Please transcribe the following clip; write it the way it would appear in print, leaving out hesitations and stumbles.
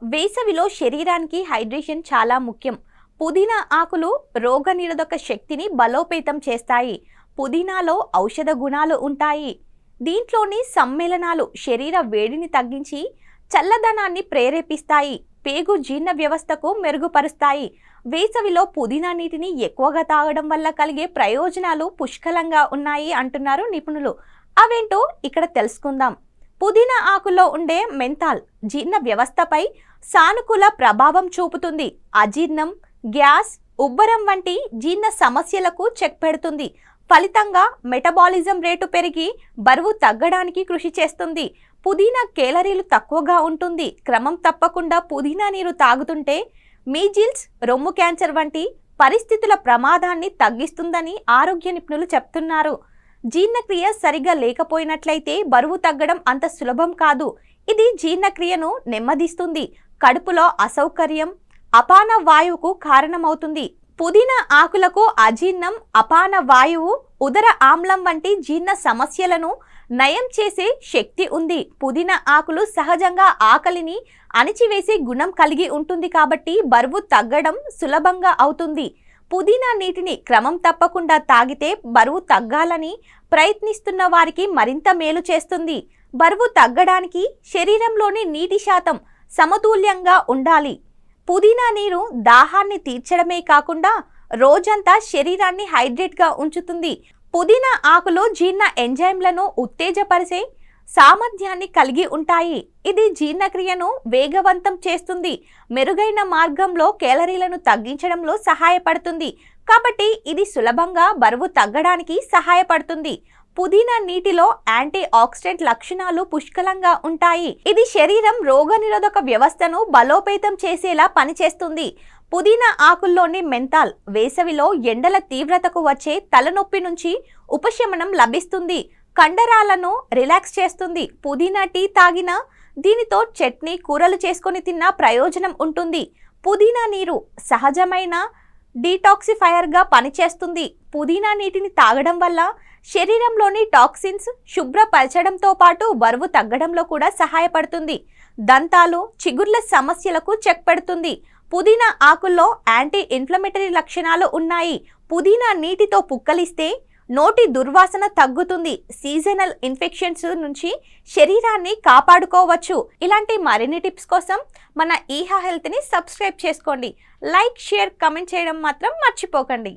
వేసవిలో శరీరానికి హైడ్రేషన్ చాలా ముఖ్యం. పుదీనా ఆకులు రోగనిరోధక శక్తిని బలోపేతం చేస్తాయి. పుదీనాలో ఔషధ గుణాలు ఉంటాయి. దీంట్లోని సమ్మేళనాలు శరీర వేడిని తగ్గించి చల్లదనాన్ని ప్రేరేపిస్తాయి. పేగు జీర్ణ వ్యవస్థకు మెరుగుపరుస్తాయి. వేసవిలో పుదీనా నీటిని ఎక్కువగా తాగడం వల్ల కలిగే ప్రయోజనాలు పుష్కలంగా ఉన్నాయి అంటున్నారు నిపుణులు. అవేంటో ఇక్కడ తెలుసుకుందాం. పుదీనా ఆకుల్లో ఉండే మెంథాల్ జీర్ణ వ్యవస్థపై సానుకూల ప్రభావం చూపుతుంది. అజీర్ణం, గ్యాస్, ఉబ్బరం వంటి జీర్ణ సమస్యలకు చెక్ పెడుతుంది. ఫలితంగా మెటబాలిజం రేటు పెరిగి బరువు తగ్గడానికి కృషి చేస్తుంది. పుదీనా కేలరీలు తక్కువగా ఉంటుంది. క్రమం తప్పకుండా పుదీనా నీరు తాగుతుంటే మీజిల్స్, రొమ్ము క్యాన్సర్ వంటి పరిస్థితుల ప్రమాదాన్ని తగ్గిస్తుందని ఆరోగ్య నిపుణులు చెప్తున్నారు. జీర్ణక్రియ సరిగా లేకపోయినట్లయితే బరువు తగ్గడం అంత సులభం కాదు. ఇది జీర్ణక్రియను నెమ్మదిస్తుంది. కడుపులో అసౌకర్యం, అపాన వాయువుకు కారణమవుతుంది. పుదీనా ఆకులకు అజీర్ణం, అపాన వాయువు, ఉదర ఆమ్లం వంటి జీర్ణ సమస్యలను నయం చేసే శక్తి ఉంది. పుదీనా ఆకులు సహజంగా ఆకలిని అణిచివేసే గుణం కలిగి ఉంటుంది కాబట్టి బరువు తగ్గడం సులభంగా అవుతుంది. పుదీనా నీటిని క్రమం తప్పకుండా తాగితే బరువు తగ్గాలని ప్రయత్నిస్తున్న వారికి మరింత మేలు చేస్తుంది. బరువు తగ్గడానికి శరీరంలోని నీటి శాతం సమతుల్యంగా ఉండాలి. పుదీనా నీరు దాహాన్ని తీర్చడమే కాకుండా రోజంతా శరీరాన్ని హైడ్రేట్గా ఉంచుతుంది. పుదీనా ఆకులు జీర్ణ ఎంజైమ్లను ఉత్తేజపరిచే సామర్థ్యాన్ని కలిగి ఉంటాయి. ఇది జీర్ణక్రియను వేగవంతం చేస్తుంది. మెరుగైన మార్గంలో కేలరీలను తగ్గించడంలో సహాయపడుతుంది. కాబట్టి ఇది సులభంగా బరువు తగ్గడానికి సహాయపడుతుంది. పుదీనా నీటిలో యాంటీ ఆక్సిడెంట్ లక్షణాలు పుష్కలంగా ఉంటాయి. ఇది శరీరం రోగనిరోధక వ్యవస్థను బలోపేతం చేసేలా పనిచేస్తుంది. పుదీనా ఆకుల్లోని మెంథాల్ వేసవిలో ఎండల తీవ్రతకు వచ్చే తలనొప్పి నుంచి ఉపశమనం లభిస్తుంది. కండరాలను రిలాక్స్ చేస్తుంది. పుదీనా టీ తాగినా, దీనితో చట్నీ, కూరలు చేసుకొని తిన్నా ప్రయోజనం ఉంటుంది. పుదీనా నీరు సహజమైన డీటాక్సిఫైయర్గా పనిచేస్తుంది. పుదీనా నీటిని తాగడం వల్ల శరీరంలోని టాక్సిన్స్ శుభ్రపరచడంతో పాటు బరువు తగ్గడంలో కూడా సహాయపడుతుంది. దంతాలు, చిగుర్ల సమస్యలకు చెక్ పెడుతుంది. పుదీనా ఆకుల్లో యాంటీ ఇన్ఫ్లమేటరీ లక్షణాలు ఉన్నాయి. పుదీనా నీటితో పుక్కలిస్తే నోటి దుర్వాసన తగ్గుతుంది. సీజనల్ ఇన్ఫెక్షన్స్ నుంచి శరీరాన్ని కాపాడుకోవచ్చు. ఇలాంటి మరిన్ని టిప్స్ కోసం మన ఈహా హెల్త్ని సబ్స్క్రైబ్ చేసుకోండి. లైక్, షేర్, కమెంట్ చేయడం మాత్రం మర్చిపోకండి.